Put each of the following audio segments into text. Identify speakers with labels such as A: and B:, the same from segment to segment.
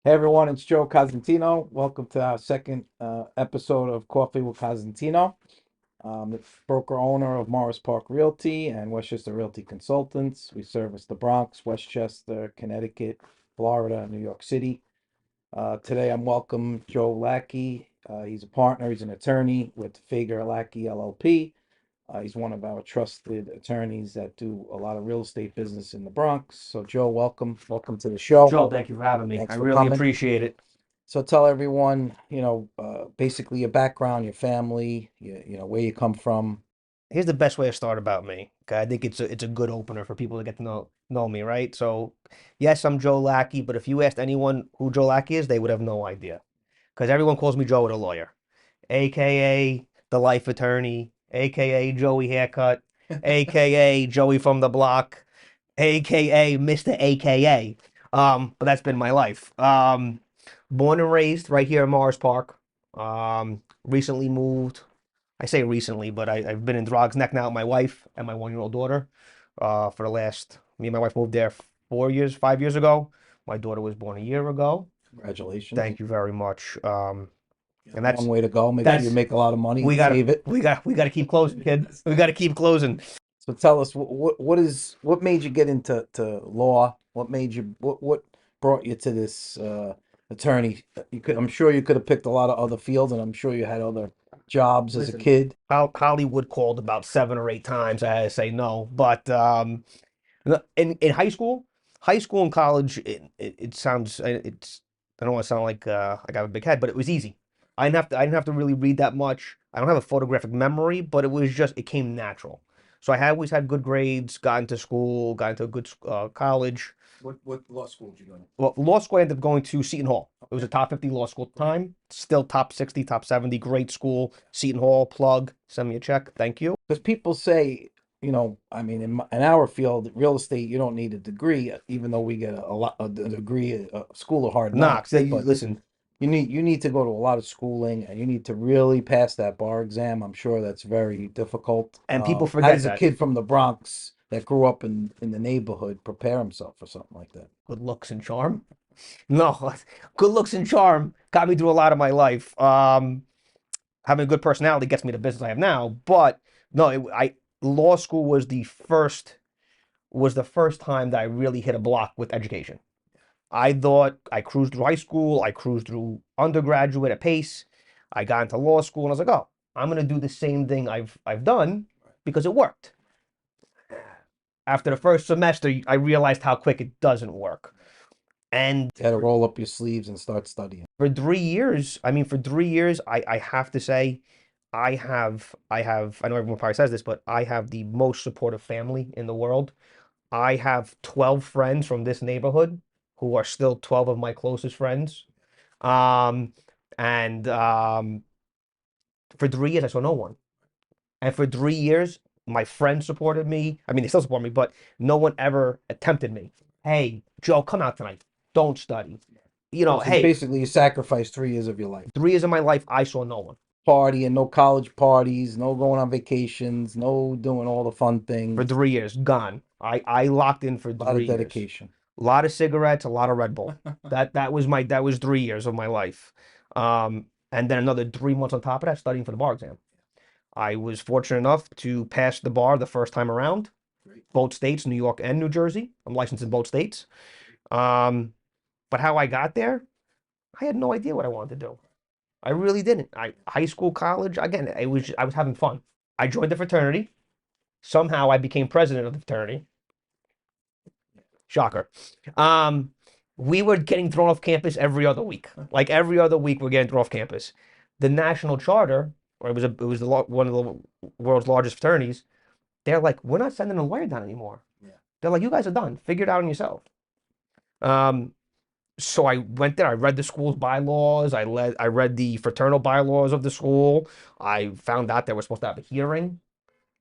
A: Hey everyone, it's Joe Cosentino. Welcome to our second episode of Coffee with Cosentino. The broker owner of Morris Park Realty and Westchester Realty Consultants. We service the Bronx, Westchester, Connecticut, Florida, New York City. Today I'm welcome Joe Hladki. He's a partner, he's an attorney with Faga Hladki LLP. He's one of our trusted attorneys that do a lot of real estate business in the Bronx. So Joe, welcome to the show.
B: Joe, thank you for having me.
A: Thanks
B: I
A: for
B: really
A: coming.
B: appreciate it.
A: So tell everyone, basically your background, your family, where you come from.
B: Here's the best way to start about me. Okay, I think it's a good opener for people to get to know me, right? So, yes, I'm Joe Hladki, but if you asked anyone who Joe Hladki is, they would have no idea, because everyone calls me Joe the lawyer, aka the life attorney, aka Joey Haircut, aka Joey from the block, aka Mr. AKA. But that's been my life. Born and raised right here in Morris Park. Recently moved. I say recently, but I've been in Drog's Neck now with my wife and my 1-year-old daughter. For the last, me and my wife moved there 4 years, 5 years ago. My daughter was born a year ago.
A: Congratulations.
B: Thank you very much. And
A: Long way to go. Make sure you make a lot of money.
B: we gotta
A: Save it.
B: we gotta keep closing, kid. We gotta keep closing.
A: So tell us what made you get into law? What brought you to this attorney? I'm sure you could have picked a lot of other fields, and I'm sure you had other jobs as a
B: Listen,
A: kid.
B: Hollywood called about 7 or 8 times. I had to say no, but in high school and college, it sounds I don't want to sound like I got a big head, but it was easy. I didn't have to really read that much. I don't have a photographic memory, but it came natural. So always had good grades, got into school, got into a good college.
A: What law school did you go to?
B: Well, law school I ended up going to Seton Hall. It was a top 50 law school at the time. Still top 60, top 70, great school. Seton Hall, plug, send me a check. Thank you.
A: Because people say, I mean, in our field, real estate, you don't need a degree, even though we get a degree, a school of hard knocks. But
B: Listen,
A: you need to go to a lot of schooling, and you need to really pass that bar exam. I'm sure that's very difficult.
B: and people
A: How
B: forget
A: does a
B: that.
A: kid from the Bronx that grew up in the neighborhood prepare himself for something like that?
B: Good looks and charm. No, good looks and charm got me through a lot of my life. Having a good personality gets me the business I have now. But no, law school was the first time that I really hit a block with education. I thought I cruised through high school, I cruised through undergraduate at pace. I got into law school and I was like, oh, I'm gonna do the same thing I've done because it worked. After the first semester, I realized how quick it doesn't work. And
A: You had to roll up your sleeves and start studying.
B: for 3 years, I have to say, I know everyone probably says this, but I have the most supportive family in the world. I have 12 friends from this neighborhood who are still 12 of my closest friends. Um, and For 3 years, I saw no one. And for 3 years, my friends supported me. I mean, they still support me, but no one ever attempted me. Hey, Joe, come out tonight. Don't study.
A: So
B: Hey,
A: basically, you sacrificed 3 years of your life.
B: 3 years of my life, I saw no one.
A: Partying, no college parties, no going on vacations, no doing all the fun
B: For
A: things.
B: 3 years, gone. I locked in for
A: A lot of
B: 3 years.
A: dedication.
B: A lot of cigarettes, a lot of Red Bull. That was 3 years of my life. And then another 3 months on top of that, studying for the bar exam. I was fortunate enough to pass the bar the first time around,
A: Great.
B: both states, New York and New Jersey. I'm licensed in both states. But how I got there, I had no idea what I wanted to do. I really didn't. High school, college, again, I was having fun. I joined the fraternity. Somehow I became president of the fraternity. Shocker. We were getting thrown off campus every other week. Like every other week, we're getting thrown off campus. The national charter, or it was one of the world's largest fraternities. They're like, we're not sending a lawyer down anymore.
A: Yeah.
B: They're like, you guys are done. Figure it out on yourself. So I went there. I read the school's bylaws. I read the fraternal bylaws of the school. I found out they were supposed to have a hearing.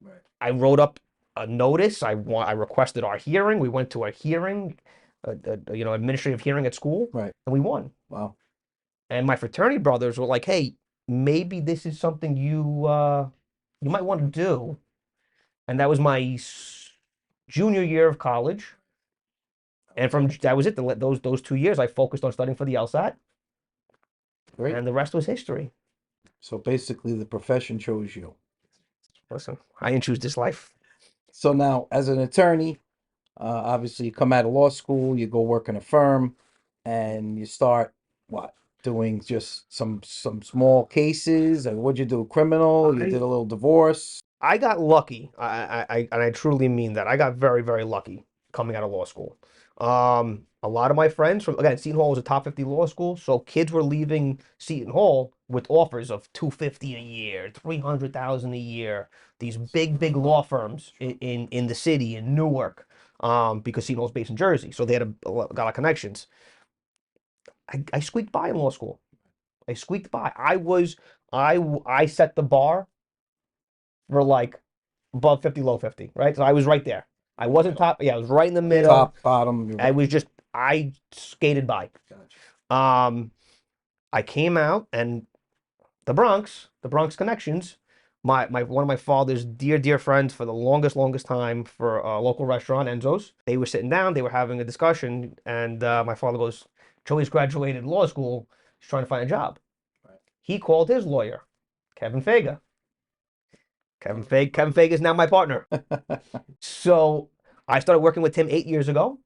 A: Right.
B: I wrote up a notice. I requested our hearing. We went to a hearing, administrative hearing at school,
A: Right.
B: and we won.
A: Wow.
B: And my fraternity brothers were like, "Hey, maybe this is something you might want to do." And that was my junior year of college. And from that was it. Those 2 years, I focused on studying for the LSAT,
A: Great.
B: and the rest was history.
A: So basically, the profession chose you.
B: Listen, I didn't choose this life.
A: So now, as an attorney, obviously, you come out of law school, you go work in a firm, and you start what? Doing just some small cases. And what'd you do? Criminal? You did a little divorce.
B: I got lucky. And I truly mean that. I got very, very lucky coming out of law school. A lot of my friends from, again, Seton Hall was a top 50 law school, so kids were leaving Seton Hall with offers of 250 a year, 300,000 a year. These big, big law firms in the city in Newark, because Seton Hall's based in Jersey, so they had got of connections. I squeaked by in law school. I squeaked by. I set the bar for like above 50, low 50, right? So I was right there. I wasn't top. Yeah, I was right in the middle.
A: Top, bottom.
B: I skated by.
A: Gotcha.
B: I came out, and the Bronx connections, one of my father's dear friends for the longest time, for a local restaurant, Enzo's. They were sitting down, they were having a discussion, and my father goes, "Joey's graduated law school. He's trying to find a job."
A: Right.
B: He called his lawyer, Kevin Faga. Kevin Feige is now my partner. So I started working with him 8 years ago,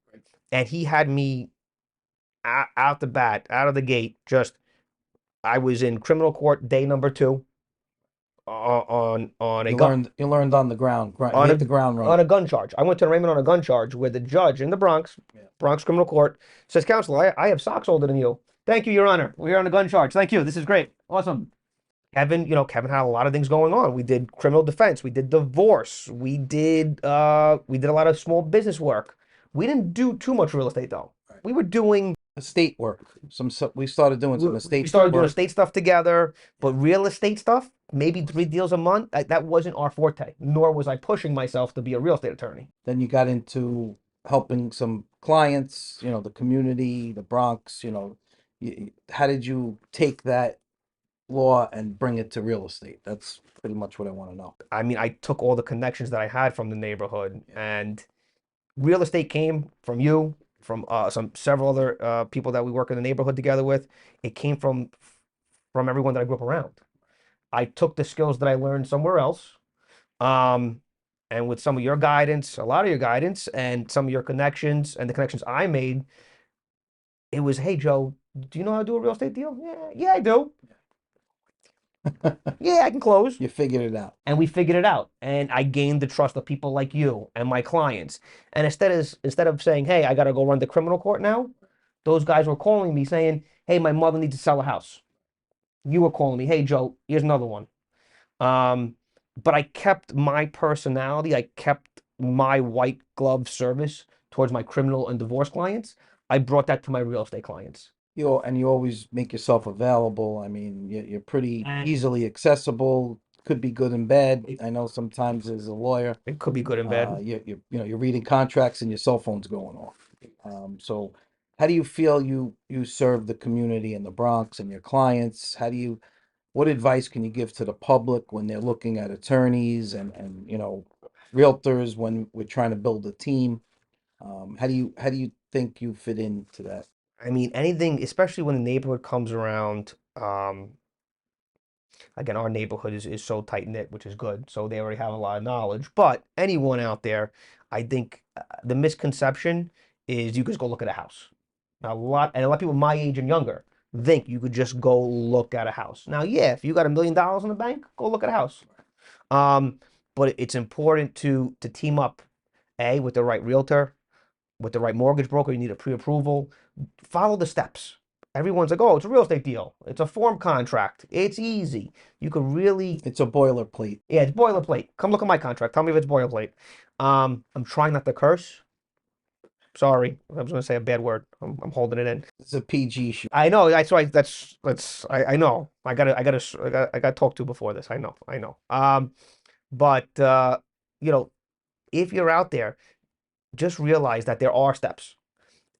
B: and he had me out the bat, out of the gate. I was in criminal court day number 2 on a gun.
A: You learned on the ground. You
B: On
A: hit the ground
B: on
A: running.
B: a gun charge. I went to arraignment on a gun charge where the judge in the Bronx, Bronx criminal court, says, "Counsel, I have socks older than you." "Thank you, Your Honor. We're on a gun charge. Thank you. This is great. Awesome." Kevin had a lot of things going on. We did criminal defense, we did divorce, we did a lot of small business work. We didn't do too much real estate though.
A: Right.
B: We were doing
A: Estate work. We started doing some estate.
B: we started doing
A: work.
B: estate stuff together, but real estate stuff, maybe 3 deals a month, that wasn't our forte. Nor was I pushing myself to be a real estate attorney.
A: Then you got into helping some clients, the community, the Bronx, how did you take that law and bring it to real estate? That's pretty much what I want to know.
B: I mean, I took all the connections that I had from the neighborhood, and real estate came from you, from several other people that we work in the neighborhood together with. It came from everyone that I grew up around. I took the skills that I learned somewhere else, and with some of your guidance, a lot of your guidance, and some of your connections, and the connections I made, it was, "Hey, Joe, do you know how to do a real estate deal?" Yeah, I do. Yeah, I can close.
A: You figured it out.
B: And we figured it out. And I gained the trust of people like you and my clients. And instead of saying, "Hey, I got to go run the criminal court now," those guys were calling me saying, "Hey, my mother needs to sell a house." You were calling me, "Hey, Joe, here's another one." But I kept my personality. I kept my white glove service towards my criminal and divorce clients. I brought that to my real estate clients.
A: You always make yourself available. I mean, you're pretty easily accessible. Could be good and bad. I know sometimes as a lawyer,
B: It could be good and bad.
A: you're reading contracts and your cell phone's going off. So how do you feel you serve the community in the Bronx and your clients? What advice can you give to the public when they're looking at attorneys and realtors when we're trying to build a team? How do you think you fit into that?
B: I mean, anything, especially when the neighborhood comes around. Again, our neighborhood is so tight knit, which is good. So they already have a lot of knowledge. But anyone out there, I think the misconception is you could just go look at a house. A lot of people my age and younger think you could just go look at a house. Now, yeah, if you got $1 million in the bank, go look at a house. But it's important to team up, with the right realtor, with the right mortgage broker. You need a pre-approval. Follow the steps. Everyone's like, "Oh, it's a real estate deal. It's a form contract. It's easy." You could really,
A: It's a boilerplate.
B: yeah, it's boilerplate. Come look at my contract. Tell me if it's boilerplate. I'm trying not to curse. Sorry, I was going to say a bad word. I'm holding it in.
A: It's a PG show.
B: I know. I know. I got talked to before this. I know. But if you're out there, just realize that there are steps.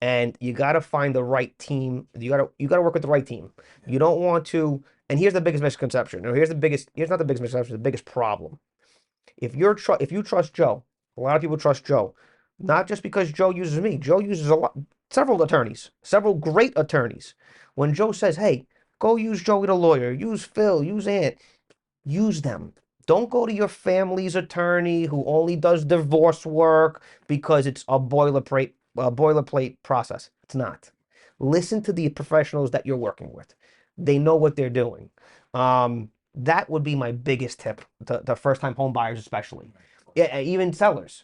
B: And you got to find the right team. You got to work with the right team. You don't want to. And here's the biggest misconception. Or here's not the biggest misconception, the biggest problem. If you trust Joe, a lot of people trust Joe, not just because Joe uses me. Joe uses several attorneys, several great attorneys. When Joe says, "Hey, go use Joey the lawyer, use Phil, use Ant," use them. Don't go to your family's attorney who only does divorce work because it's a boilerplate process. It's not. Listen to the professionals that you're working with. They know what they're doing. That would be my biggest tip to first-time home buyers, especially. Yeah, even sellers.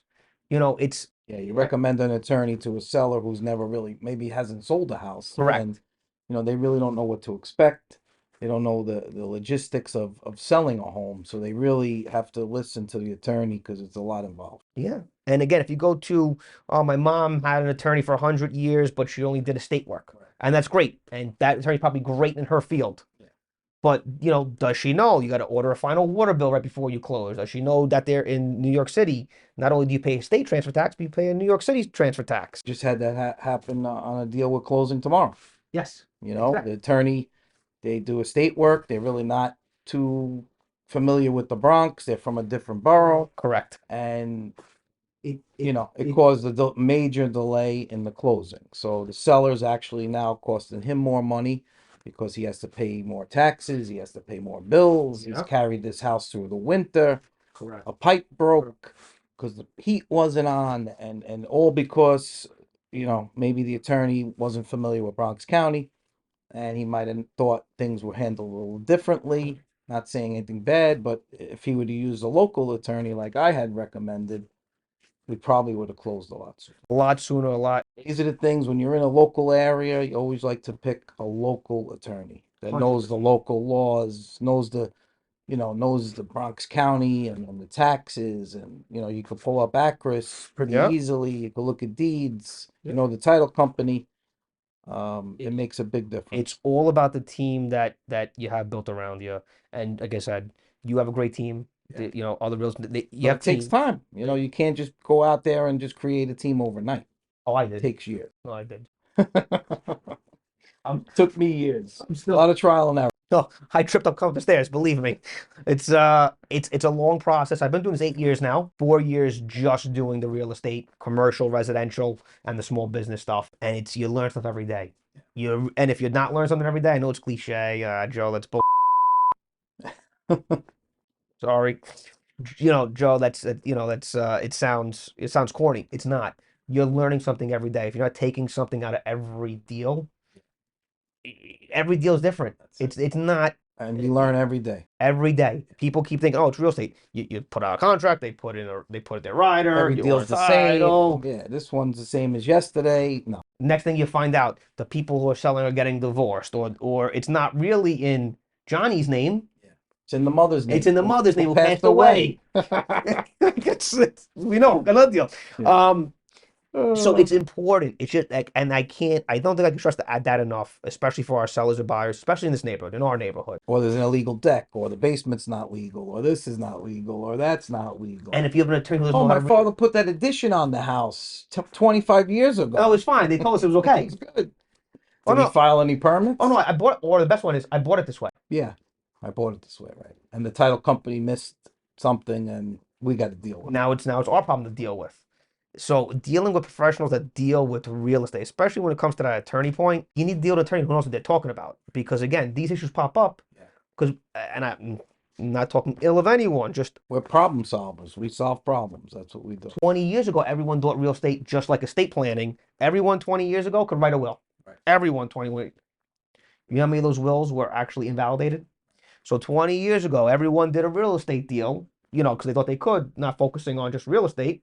B: It's
A: Yeah, you recommend an attorney to a seller who's never really, maybe hasn't sold a house,
B: correct.
A: and they really don't know what to expect. They don't know the logistics of selling a home, so they really have to listen to the attorney because it's a lot involved.
B: Yeah. And again, if you go to, oh, my mom had an attorney for 100 years, but she only did estate work. And that's great. And that attorney's probably great in her field.
A: Yeah.
B: But, does she know you got to order a final water bill right before you close? Does she know that they're in New York City? Not only do you pay state transfer tax, but you pay a New York City transfer tax.
A: Just had that happen on a deal with closing tomorrow.
B: Yes.
A: The attorney, they do estate work. They're really not too familiar with the Bronx. They're from a different borough,
B: Correct.
A: and it caused a major delay in the closing. So the seller's actually now costing him more money because he has to pay more taxes. He has to pay more bills. He's
B: Yep.
A: carried this house through the winter.
B: Correct.
A: A pipe broke because the heat wasn't on, and all because maybe the attorney wasn't familiar with Bronx County, and he might have thought things were handled a little differently. Not saying anything bad, but if he would have used a local attorney like I had recommended, we probably would have closed a lot sooner.
B: A lot sooner, a lot.
A: These are the things when you're in a local area, you always like to pick a local attorney that knows the local laws, knows the Bronx County and the taxes, and you could pull up Acris pretty
B: Yep.
A: easily. You could look at deeds, the title company. It makes a big difference.
B: It's all about the team that you have built around you. And like I said, you have a great team. Other real you have
A: It takes
B: team.
A: time. You can't just go out there and just create a team overnight.
B: Oh, I
A: It
B: did.
A: takes years.
B: No, I did.
A: Took me years.
B: I'm
A: A
B: still.
A: lot of trial and error.
B: No, I tripped up coming upstairs. Believe me, it's a long process. I've been doing this 8 years now. 4 years just doing the real estate, commercial, residential, and the small business stuff. And you learn stuff every day. And if you're not learning something every day, I know it's cliche, Joe. That's bull. Sorry, Joe. It sounds corny. It's not. You're learning something every day. If you're not taking something out of every deal is different. It's not.
A: And you learn every day.
B: Every day, people keep thinking, "Oh, it's real estate." You put out a contract, they put their rider,
A: Every
B: you
A: deal's
B: order
A: the same.
B: title.
A: Yeah, this one's the same as yesterday. No.
B: Next thing you find out, the people who are selling are getting divorced, or it's not really in Johnny's name.
A: It's in the mother's name.
B: It's in the mother's name who passed
A: away.
B: We know, another deal.
A: Yeah.
B: So it's important. It's just like, and I don't think I can trust to add that enough, especially for our sellers or buyers, especially in this neighborhood, in our neighborhood.
A: Or there's an illegal deck, or the basement's not legal, or this is not legal, or that's not legal.
B: And if you have an attorney who doesn't
A: Oh,
B: know how
A: my
B: to
A: father put that addition on the house 25 years ago.
B: No, it was fine. They told us it was okay.
A: It's good.
B: Oh,
A: Did he
B: no.
A: file any permits?
B: Oh no, I bought, or the best one is I bought it this way.
A: Yeah, I bought it this way, right? And the title company missed something, and we got to deal with it.
B: Now it's our problem to deal with. So dealing with professionals that deal with real estate, especially when it comes to that attorney point, you need to deal with an attorney who knows what they're talking about. Because again, these issues pop up. Because, and I'm not talking ill of anyone, just
A: We're problem solvers. We solve problems. That's what we do.
B: 20 years ago, everyone thought real estate just like estate planning. Everyone 20 years ago could write a will.
A: Right.
B: Everyone 20 years. You know how many of those wills were actually invalidated? So 20 years ago, everyone did a real estate deal, because they thought they could, not focusing on just real estate,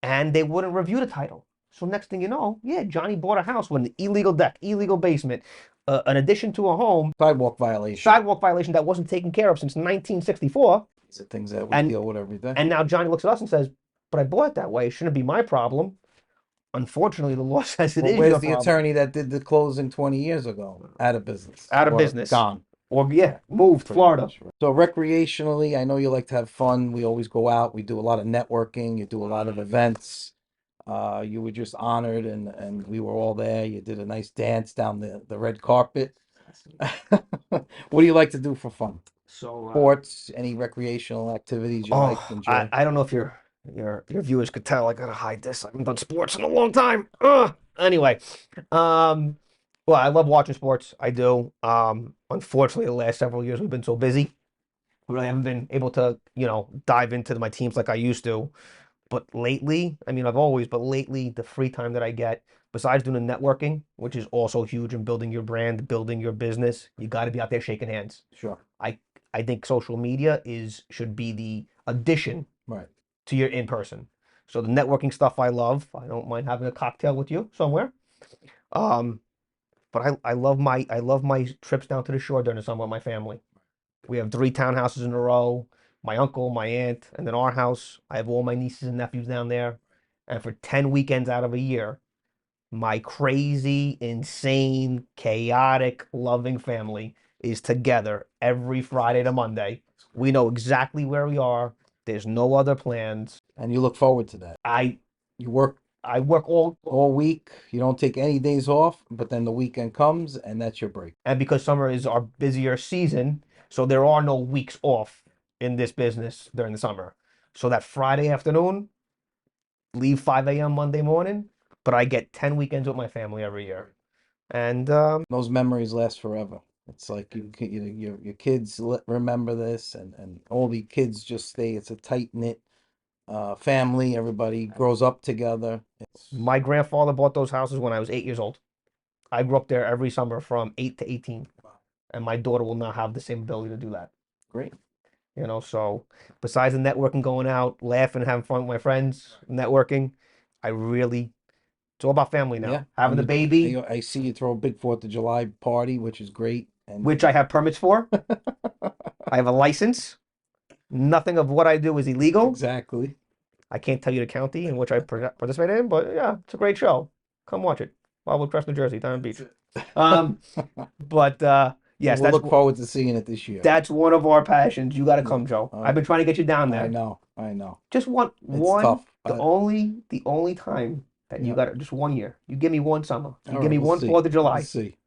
B: and they wouldn't review the title. So next thing you know, yeah, Johnny bought a house with an illegal deck, illegal basement, an addition to a home,
A: Sidewalk violation.
B: that wasn't taken care of since 1964.
A: These are things that we deal with every day.
B: And now Johnny looks at us and says, but I bought it that way. It shouldn't be my problem. Unfortunately, the law says it is
A: Where's
B: your
A: the
B: problem.
A: attorney that did the closing 20 years ago? Out of business.
B: Out of
A: Or
B: business.
A: Gone.
B: Or yeah, moved
A: Pretty
B: Florida.
A: much, right. So recreationally, I know you like to have fun. We always go out. We do a lot of networking. You do a lot of events. You were just honored, and we were all there. You did a nice dance down the red carpet. What do you like to do for fun?
B: So
A: Sports, any recreational activities you like, enjoy?
B: I don't know if your viewers could tell. I gotta hide this. I haven't done sports in a long time. Anyway, um, well, I love watching sports. I do. Unfortunately, the last several years we've been so busy. We really haven't been able to, dive into my teams like I used to. But lately, I mean, I've always, but lately, the free time that I get, besides doing the networking, which is also huge in building your brand, building your business, you got to be out there shaking hands.
A: Sure.
B: I I think social media should be the addition
A: Right.
B: to your in person. So the networking stuff I love. I don't mind having a cocktail with you somewhere. Um, but I love my trips down to the shore during the summer with my family. We have 3 townhouses in a row. My uncle, my aunt, and then our house. I have all my nieces and nephews down there. And for 10 weekends out of a year, my crazy, insane, chaotic, loving family is together every Friday to Monday. We know exactly where we are. There's no other plans.
A: And you look forward to that.
B: I
A: You work
B: I work
A: all week. You don't take any days off, but then the weekend comes and that's your break.
B: and because summer is our busier season, so there are no weeks off in this business during the summer. So that Friday afternoon, leave 5 a.m. Monday morning, but I get 10 weekends with my family every year. And
A: Those memories last forever. It's like your kids remember this, and all the kids just stay. It's a tight knit family. Everybody grows up together. It's
B: my grandfather bought those houses when I was 8 years old. I grew up there every summer from 8 to 18, and my daughter will not have the same ability to do that.
A: great.
B: So besides the networking, going out, laughing, having fun with my friends, networking, I really, it's all about family now.
A: Yeah,
B: Having the baby,
A: I see you throw a big 4th of July party, which is great. And
B: which I have permits for. I have a license. Nothing of what I do is illegal.
A: exactly.
B: I can't tell you the county in which I participate in, but yeah, it's a great show. Come watch it. Wildwood Crest, New Jersey, Diamond Beach. But yes,
A: We'll look forward to seeing it this year.
B: that's one of our passions. You got to
A: Yeah.
B: come, Joe.
A: All
B: I've been
A: right.
B: trying to get you down
A: I
B: there.
A: know.
B: Just
A: It's
B: one.
A: tough.
B: The only time that you
A: Yeah.
B: got to just 1 year. You give me one summer. You
A: All
B: give
A: right,
B: me
A: we'll
B: one
A: see.
B: 4th of July.
A: We'll see.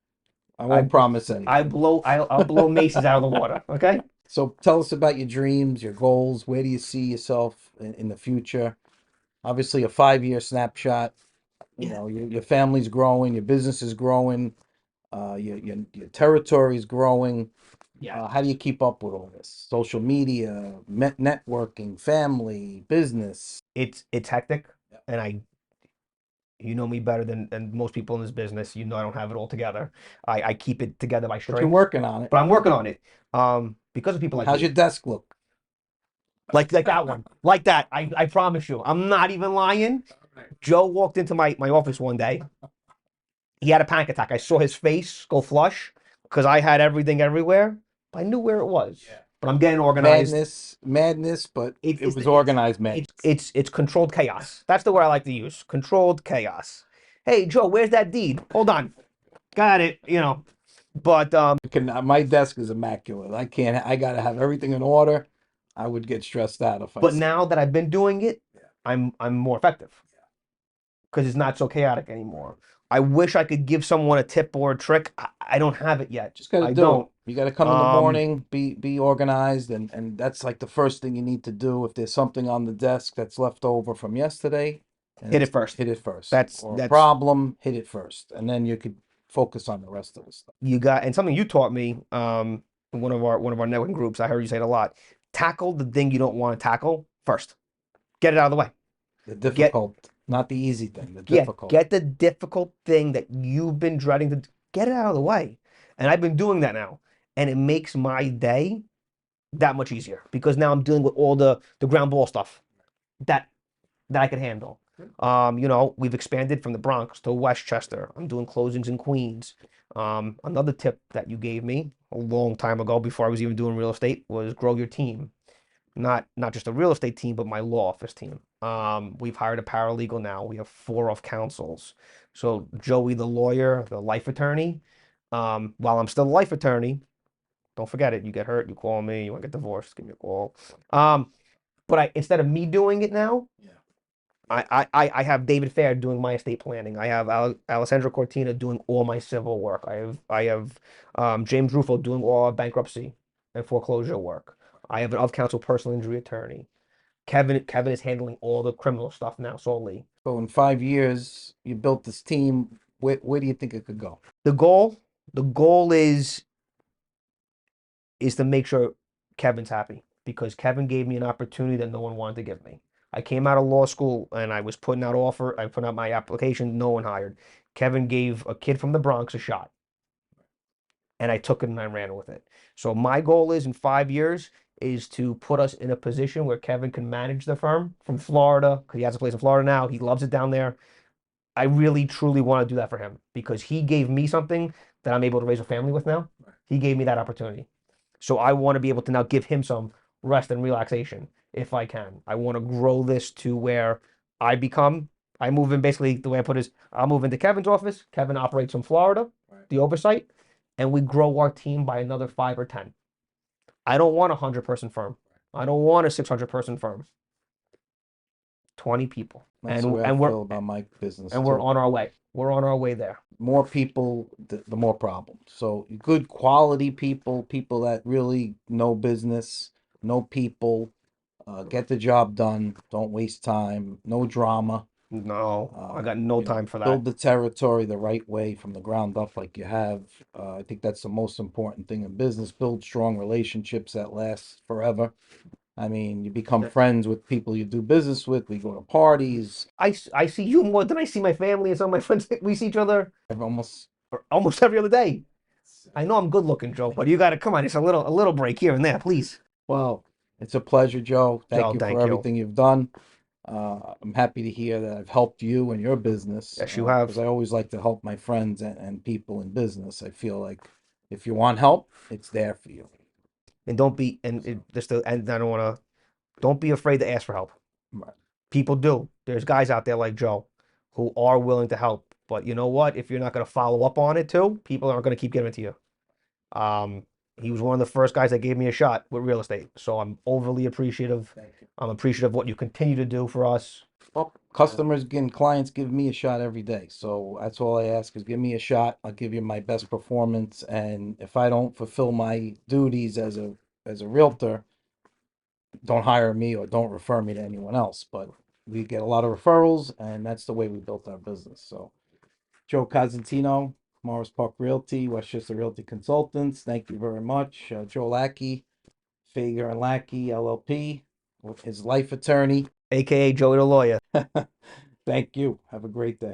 A: I won't promise anything.
B: I'll blow Macy's out of the water. Okay.
A: So tell us about your dreams, your goals. Where do you see yourself in the future? Obviously, a 5-year snapshot. You know, your family's growing, your business is growing, your territory's growing.
B: Yeah.
A: How do you keep up with all this? Social media, networking, family, business.
B: It's hectic,
A: Yeah.
B: and you know me better than most people in this business. You know I don't have it all together. I keep it together by
A: But you're
B: strings,
A: working on it.
B: but I'm working on it. Because of people like
A: How's
B: you.
A: your desk look?
B: Like that one. Like that. I promise you. I'm not even lying. Joe walked into my office one day. He had a panic attack. I saw his face go flush because I had everything everywhere. But I knew where it was.
A: Yeah.
B: But I'm getting organized.
A: Madness, but
B: It-
A: it
B: it's
A: was
B: the-
A: organized madness.
B: It's controlled chaos. That's the word I like to use. Controlled chaos. Hey Joe, where's that deed? Hold on. Got it. But
A: My desk is immaculate. I gotta have everything in order. I would get stressed out if I.
B: but now that I've been doing it, I'm more effective because it's not so chaotic anymore. I wish I could give someone a tip or a trick. I don't have it yet.
A: Just gotta
B: I
A: do
B: don't.
A: it. You gotta come in the morning, be organized, and that's like the first thing you need to do. If there's something on the desk that's left over from yesterday,
B: Hit it first.
A: hit it first.
B: That's
A: Or a problem, hit it first, and then you could focus on the rest of the stuff.
B: You got, and something you taught me in one of our networking groups. I heard you say it a lot. Tackle the thing you don't want to tackle first. Get it out of the way.
A: The difficult, not the easy thing. The
B: Yeah,
A: difficult.
B: get the difficult thing that you've been dreading to get it out of the way. And I've been doing that now, and it makes my day that much easier because now I'm dealing with all the ground ball stuff that I can handle. We've expanded from the Bronx to Westchester. I'm doing closings in Queens. Another tip that you gave me a long time ago before I was even doing real estate was grow your team. Not just a real estate team, but my law office team. We've hired a paralegal now. We have 4 off counsels. So Joey, the lawyer, the life attorney, while I'm still a life attorney, Don't forget it. You get hurt, you call me. You want to get divorced, give me a call. But instead of me doing it now,
A: Yeah.
B: I have David Fair doing my estate planning. I have Alessandro Cortina doing all my civil work. I have James Rufo doing all our bankruptcy and foreclosure work. I have an of counsel personal injury attorney. Kevin is handling all the criminal stuff now solely.
A: So in 5 years, you built this team. Where do you think it could go?
B: The goal is to make sure Kevin's happy because Kevin gave me an opportunity that no one wanted to give me. I came out of law school and I was I put out my application, no one hired. Kevin gave a kid from the Bronx a shot and I took it and I ran with it. So my goal is in 5 years is to put us in a position where Kevin can manage the firm from Florida because he has a place in Florida now. He loves it down there. I really truly want to do that for him because he gave me something that I'm able to raise a family with now. He gave me that opportunity. So I want to be able to now give him some rest and relaxation if I can. I want to grow this to where I move in basically the way I put it is I'll move into Kevin's office. Kevin operates from Florida, the oversight, and we grow our team by another 5 or 10. I don't want a 100-person firm. I don't want a 600-person firm. 20 people.
A: That's the way I feel about my business
B: And we're
A: too.
B: on our way. We're on our way there.
A: More people, the more problems. So good quality people, people that really know business, know people, get the job done, don't waste time, no drama.
B: No, I got no time for that.
A: Build the territory the right way from the ground up like you have. I think that's the most important thing in business. Build strong relationships that last forever. I mean, you become friends with people you do business with. We go to parties.
B: I see you more than I see my family and some of my friends. We see each other almost every other day. I know I'm good looking, Joe, but you got to come on. It's a little break here and there, please.
A: Well, it's a pleasure, Joe. Thank
B: Joe,
A: you
B: thank
A: for
B: you.
A: everything you've done. I'm happy to hear that I've helped you and your business.
B: Yes, you have.
A: Because I always like to help my friends and people in business. I feel like if you want help, it's there for you.
B: And don't be and I don't want to. Don't be afraid to ask for help.
A: Right.
B: People do. There's guys out there like Joe who are willing to help. But you know what? If you're not going to follow up on it too, people aren't going to keep giving it to you. He was one of the first guys that gave me a shot with real estate. So I'm overly appreciative.
A: Thank you.
B: I'm appreciative of what you continue to do for us.
A: Well, customers and clients give me a shot every day. So that's all I ask is give me a shot. I'll give you my best performance. And if I don't fulfill my duties as a realtor, don't hire me or don't refer me to anyone else. But we get a lot of referrals, and that's the way we built our business. So Joe Cosentino, Morris Park Realty, Westchester Realty Consultants. Thank you very much. Joe Hladki, Faga Hladki, LLP, his life attorney.
B: AKA Joey the lawyer.
A: Thank you. Have a great day.